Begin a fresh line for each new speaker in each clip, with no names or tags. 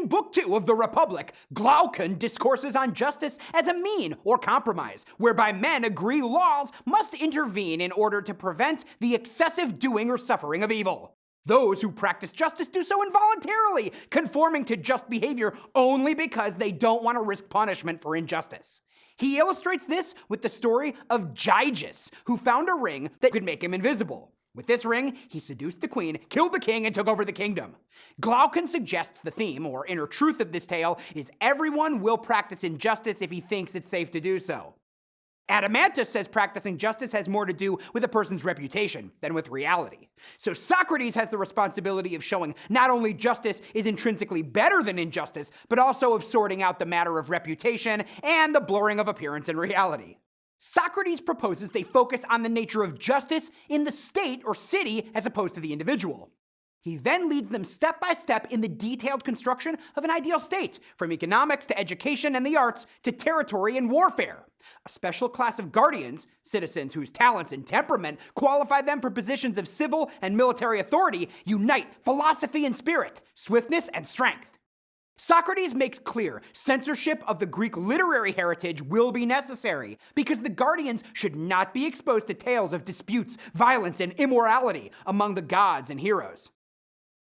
In Book 2 of the Republic, Glaucon discourses on justice as a mean or compromise, whereby men agree laws must intervene in order to prevent the excessive doing or suffering of evil. Those who practice justice do so involuntarily, conforming to just behavior only because they don't want to risk punishment for injustice. He illustrates this with the story of Gyges, who found a ring that could make him invisible. With this ring, he seduced the queen, killed the king, and took over the kingdom. Glaucon suggests the theme, or inner truth of this tale, is everyone will practice injustice if he thinks it's safe to do so. Adeimantus says practicing justice has more to do with a person's reputation than with reality. So Socrates has the responsibility of showing not only justice is intrinsically better than injustice, but also of sorting out the matter of reputation and the blurring of appearance and reality. Socrates proposes they focus on the nature of justice in the state or city as opposed to the individual. He then leads them step by step in the detailed construction of an ideal state, from economics to education and the arts to territory and warfare. A special class of guardians, citizens whose talents and temperament qualify them for positions of civil and military authority, unite philosophy and spirit, swiftness and strength. Socrates makes clear censorship of the Greek literary heritage will be necessary because the guardians should not be exposed to tales of disputes, violence, and immorality among the gods and heroes.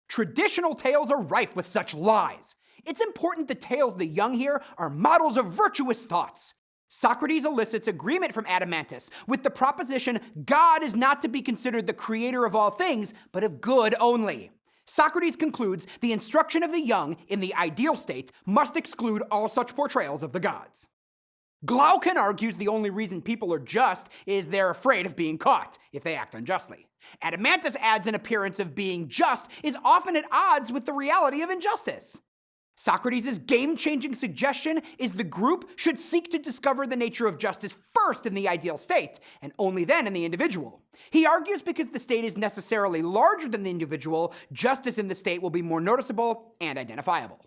Traditional tales are rife with such lies. It's important the tales the young hear are models of virtuous thoughts. Socrates elicits agreement from Adeimantus with the proposition God is not to be considered the creator of all things, but of good only. Socrates concludes the instruction of the young in the ideal state must exclude all such portrayals of the gods. Glaucon argues the only reason people are just is they're afraid of being caught if they act unjustly. Adeimantus adds an appearance of being just is often at odds with the reality of injustice. Socrates' game-changing suggestion is the group should seek to discover the nature of justice first in the ideal state, and only then in the individual. He argues because the state is necessarily larger than the individual, justice in the state will be more noticeable and identifiable.